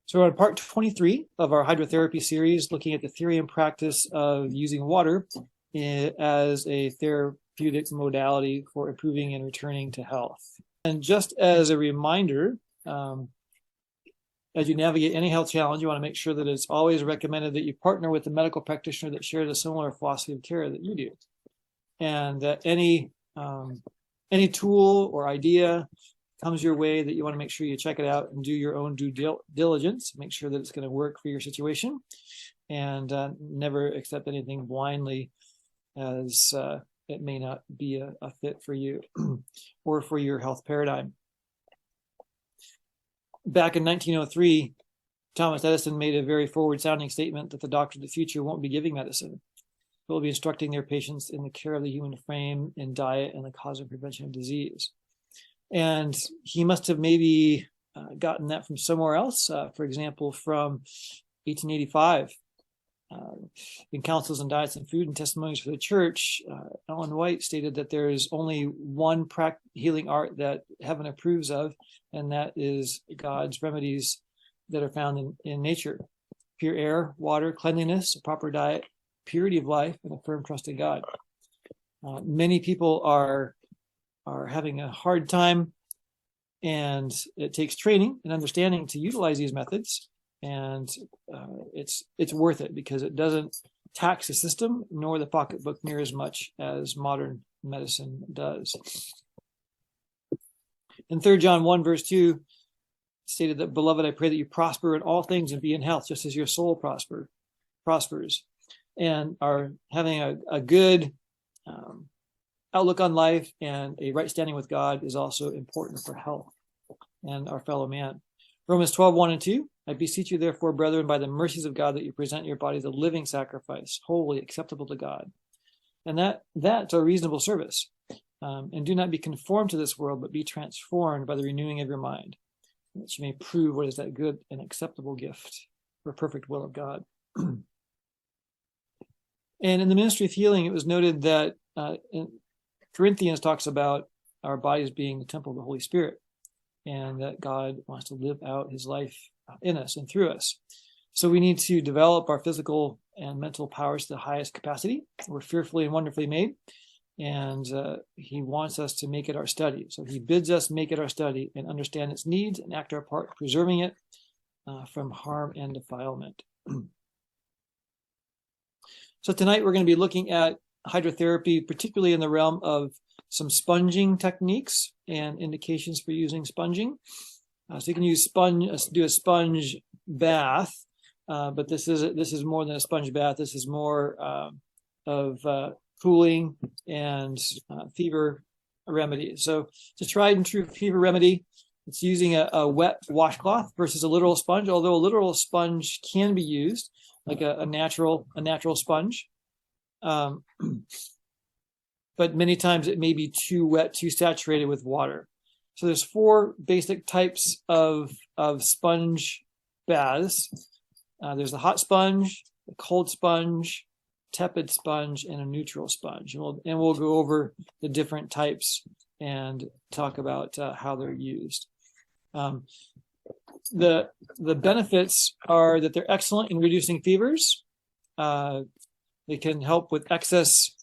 So we're on part 23 of our hydrotherapy series, looking at the theory and practice of using water as a therapeutic modality for improving and returning to health. And just as a reminder, as you navigate any health challenge, you want to make sure that it's always recommended that you partner with a medical practitioner that shares a similar philosophy of care that you do. And that any tool or idea comes your way that you want to make sure you check it out and do your own due diligence, make sure that it's going to work for your situation, and never accept anything blindly as it may not be a fit for you or for your health paradigm. Back in 1903, Thomas Edison made a very forward-sounding statement that the doctor of the future won't be giving medicine. They'll be instructing their patients in the care of the human frame, in diet, and the cause and prevention of disease. And he must have maybe gotten that from somewhere else. For example, from 1885, in Counsels on Diets and Food and Testimonies for the Church, Ellen White stated that there is only one healing art that heaven approves of, and that is God's remedies that are found in nature: pure air, water, cleanliness, a proper diet, purity of life, and a firm trust in God. Many people are having a hard time, and it takes training and understanding to utilize these methods, and it's worth it because it doesn't tax the system nor the pocketbook near as much as modern medicine does. In 3 John 1 verse 2 stated that, "Beloved, I pray that you prosper in all things and be in health, just as your soul prospers," and are having a good outlook on life and a right standing with God is also important for health and our fellow man. Romans 12, 1 and 2, "I beseech you therefore, brethren, by the mercies of God, that you present your bodies a living sacrifice, holy, acceptable to God." And that's a reasonable service. "And do not be conformed to this world, but be transformed by the renewing of your mind, that you may prove what is that good and acceptable gift or perfect will of God." And in the ministry of healing, it was noted that in Corinthians talks about our bodies being the temple of the Holy Spirit, and that God wants to live out his life in us and through us. So we need to develop our physical and mental powers to the highest capacity. We're fearfully and wonderfully made, and he wants us to make it our study. So he bids us make it our study and understand its needs and act our part, preserving it from harm and defilement. So tonight we're going to be looking at hydrotherapy, particularly in the realm of some sponging techniques and indications for using sponging. So you can do a sponge bath, but this is more than a sponge bath. This is more of cooling and fever remedy. So to tried and true fever remedy, it's using a wet washcloth versus a literal sponge. Although a literal sponge can be used, like a natural sponge. But many times it may be too wet, too saturated with water. So there's 4 basic types of sponge baths. There's the hot sponge, the cold sponge, tepid sponge, and a neutral sponge. And we'll go over the different types and talk about how they're used. The benefits are that they're excellent in reducing fevers. They can help with excess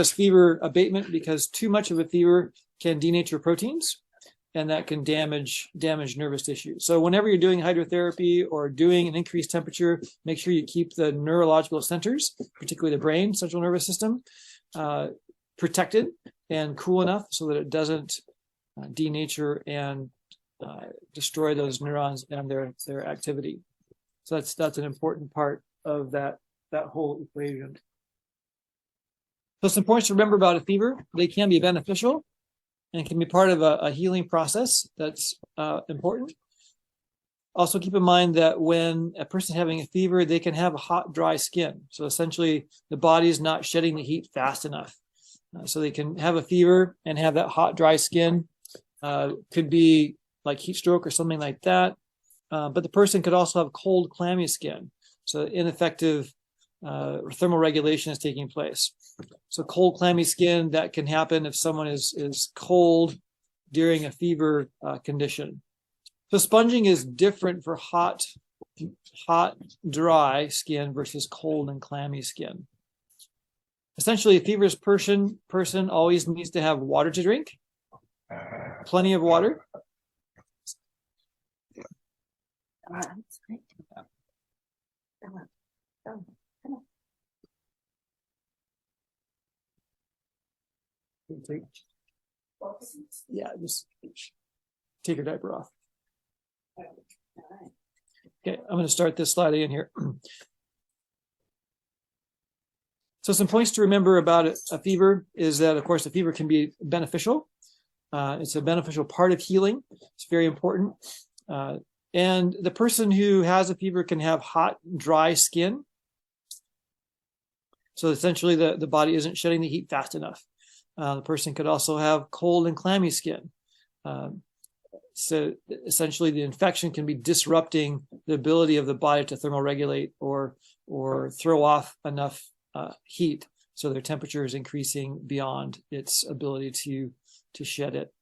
fever abatement, because too much of a fever can denature proteins, and that can damage nervous tissue. So whenever you're doing hydrotherapy or doing an increased temperature, make sure you keep the neurological centers, particularly the brain, central nervous system, protected and cool enough so that it doesn't denature and destroy those neurons and their activity. So that's an important part of that whole equation. So some points to remember about a fever: they can be beneficial and can be part of a healing process that's important. Also keep in mind that when a person is having a fever, they can have a hot, dry skin. So essentially the body is not shedding the heat fast enough. So they can have a fever and have that hot, dry skin. Could be like heat stroke or something like that. But the person could also have cold, clammy skin. So ineffective thermal regulation is taking place. So cold, clammy skin, that can happen if someone is cold during a fever condition. So sponging is different for hot, dry skin versus cold and clammy skin. Essentially, a feverish person always needs to have water to drink, plenty of water. Yeah, just take your diaper off. Okay, I'm going to start this slide again here. So some points to remember about a fever is that, of course, a fever can be beneficial. It's a beneficial part of healing. It's very important. And the person who has a fever can have hot, dry skin. So essentially, the body isn't shedding the heat fast enough. The person could also have cold and clammy skin. So essentially, the infection can be disrupting the ability of the body to thermoregulate or throw off enough heat, so their temperature is increasing beyond its ability to shed it.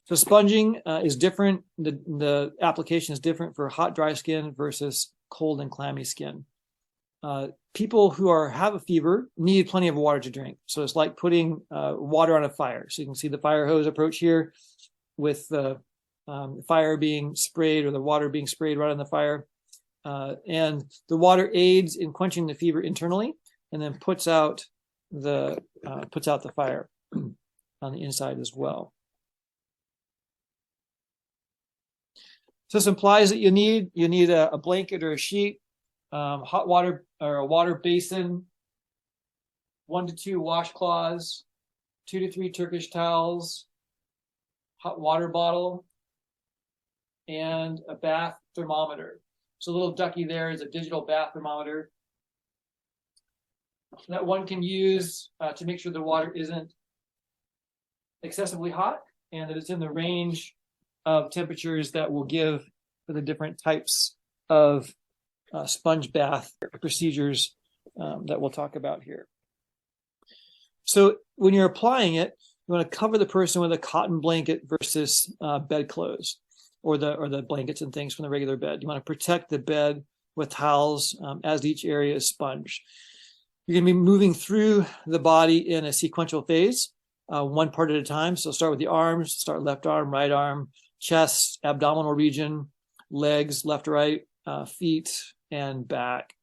So sponging is different. The application is different for hot, dry skin versus cold and clammy skin. People who have a fever need plenty of water to drink. So it's like putting water on a fire. So you can see the fire hose approach here with the fire being sprayed or the water being sprayed right on the fire. And the water aids in quenching the fever internally and then puts out the fire on the inside as well. So this implies that you need a blanket or a sheet, hot water or a water basin, 1 to 2 washcloths, 2 to 3 Turkish towels, hot water bottle, and a bath thermometer. So a little ducky there is a digital bath thermometer that one can use to make sure the water isn't excessively hot and that it's in the range of temperatures that will give for the different types of sponge bath procedures that we'll talk about here. So when you're applying it, you want to cover the person with a cotton blanket versus bedclothes or the blankets and things from the regular bed. You want to protect the bed with towels as each area is sponged. You're going to be moving through the body in a sequential phase, one part at a time. So start with the arms, start left arm, right arm, chest, abdominal region, legs, left, right, feet, and back.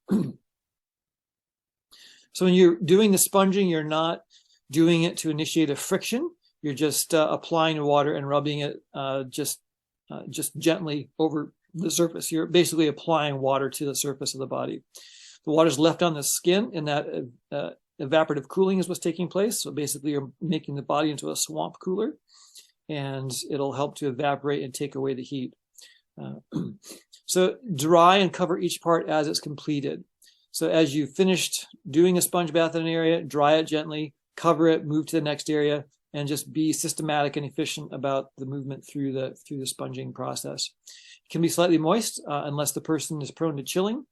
So when you're doing the sponging, you're not doing it to initiate a friction. You're just applying the water and rubbing it just gently over the surface. You're basically applying water to the surface of the body. The water is left on the skin, and that evaporative cooling is what's taking place. So basically, you're making the body into a swamp cooler, and it'll help to evaporate and take away the heat. So dry and cover each part as it's completed. So as you've finished doing a sponge bath in an area, dry it gently, cover it, move to the next area, and just be systematic and efficient about the movement through the sponging process. It can be slightly moist unless the person is prone to chilling.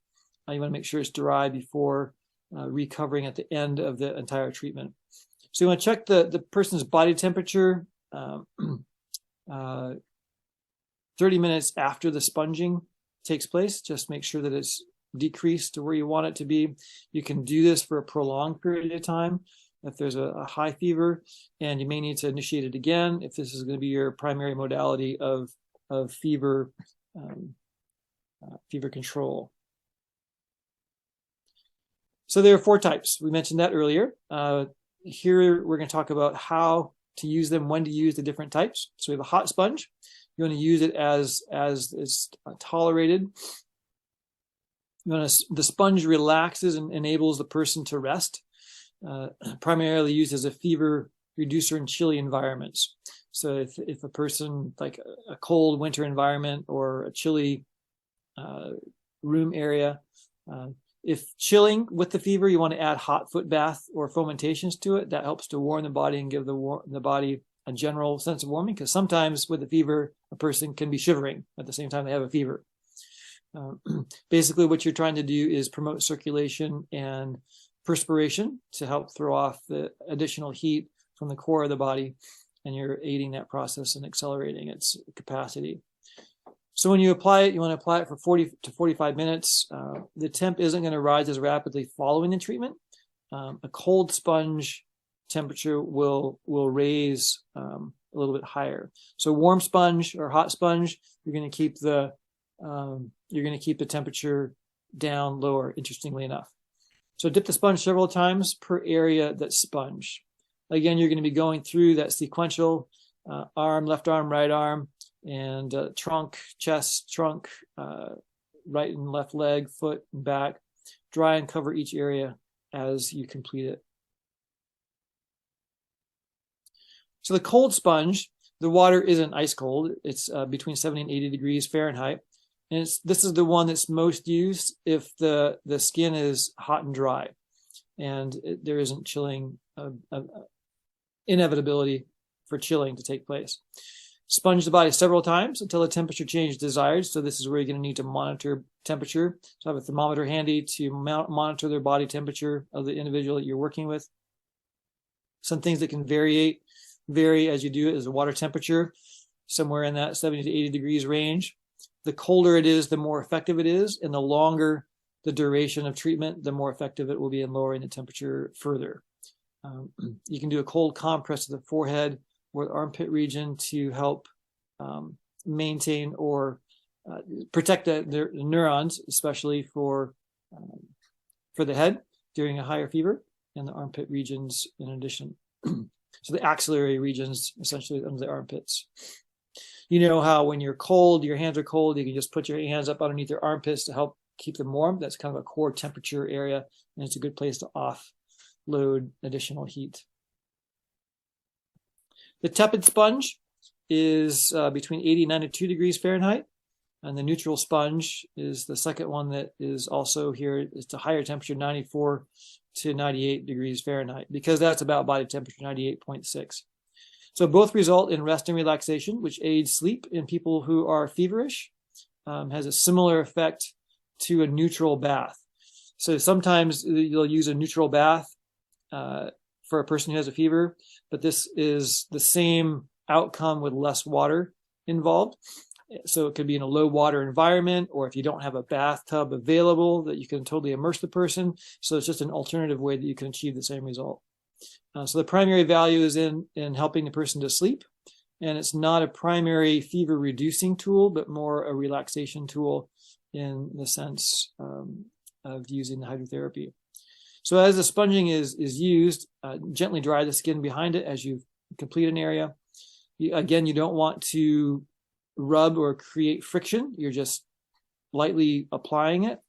You want to make sure it's dry before recovering at the end of the entire treatment. So you want to check the person's body temperature 30 minutes after the sponging takes place. Just make sure that it's decreased to where you want it to be. You can do this for a prolonged period of time if there's a high fever, and you may need to initiate it again if this is going to be your primary modality of fever control. So there are 4 types. We mentioned that earlier. Here we're going to talk about how to use them, when to use the different types. So we have a hot sponge. You want to use it as is tolerated. The sponge relaxes and enables the person to rest. Primarily used as a fever reducer in chilly environments. So if a person, like a cold winter environment or a chilly room area, if chilling with the fever, you want to add hot foot bath or fomentations to it. That helps to warm the body and give the body a general sense of warming, because sometimes with a fever, a person can be shivering at the same time they have a fever. Basically, what you're trying to do is promote circulation and perspiration to help throw off the additional heat from the core of the body, and you're aiding that process and accelerating its capacity. So when you apply it, you want to apply it for 40 to 45 minutes. The temp isn't going to rise as rapidly following the treatment. A cold sponge temperature will raise a little bit higher. So warm sponge or hot sponge, you're going to keep the temperature down lower, interestingly enough. So dip the sponge several times per area that's sponged. Again, you're going to be going through that sequential arm, left arm, right arm, and trunk, chest, trunk, right and left leg, foot, and back. Dry and cover each area as you complete it. So the cold sponge, the water isn't ice cold. It's between 70 and 80 degrees Fahrenheit. And this is the one that's most used if the skin is hot and dry and there isn't chilling, inevitability for chilling to take place. Sponge the body several times until the temperature change is desired. So this is where you're going to need to monitor temperature. So have a thermometer handy to monitor the body temperature of the individual that you're working with. Some things that can vary as you do it is the water temperature, somewhere in that 70 to 80 degrees range. The colder it is, the more effective it is, and the longer the duration of treatment, the more effective it will be in lowering the temperature further. You can do a cold compress to the forehead or the armpit region to help maintain or protect the neurons, especially for the head during a higher fever, and the armpit regions in addition. So the axillary regions, essentially under the armpits. You know how when you're cold, your hands are cold, you can just put your hands up underneath your armpits to help keep them warm. That's kind of a core temperature area, and it's a good place to offload additional heat. The tepid sponge is between 80 and 92 degrees Fahrenheit, and the neutral sponge is the second one that is also here. It's a higher temperature, 94 to 98 degrees Fahrenheit, because that's about body temperature, 98.6. So both result in rest and relaxation, which aids sleep in people who are feverish, has a similar effect to a neutral bath. So sometimes you'll use a neutral bath for a person who has a fever, but this is the same outcome with less water involved. So it could be in a low water environment, or if you don't have a bathtub available that you can totally immerse the person. So it's just an alternative way that you can achieve the same result. So the primary value is in helping the person to sleep, and it's not a primary fever reducing tool, but more a relaxation tool in the sense of using the hydrotherapy. So as the sponging is used, gently dry the skin behind it as you complete an area. Again, you don't want to rub or create friction. You're just lightly applying it,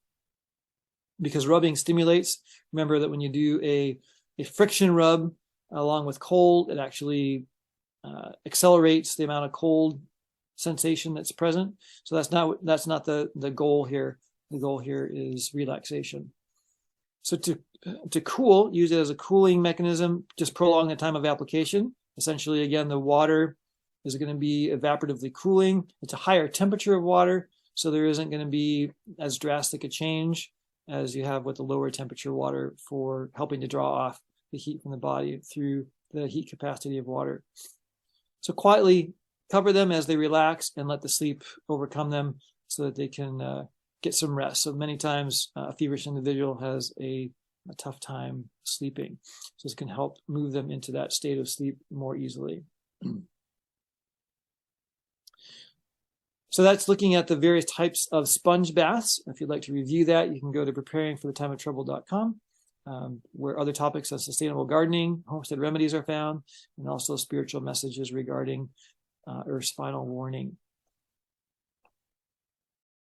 because rubbing stimulates. Remember that when you do a friction rub along with cold, it actually accelerates the amount of cold sensation that's present. So that's not the goal here. The goal here is relaxation. So to cool, use it as a cooling mechanism, just prolong the time of application. Essentially, again, the water is going to be evaporatively cooling. It's a higher temperature of water, so there isn't going to be as drastic a change as you have with the lower temperature water for helping to draw off the heat from the body through the heat capacity of water. So quietly cover them as they relax and let the sleep overcome them so that they can get some rest. So many times a feverish individual has a tough time sleeping. So this can help move them into that state of sleep more easily. So that's looking at the various types of sponge baths. If you'd like to review that, you can go to preparingforthetimeoftrouble.com, where other topics of sustainable gardening, homestead remedies are found, and also spiritual messages regarding Earth's final warning.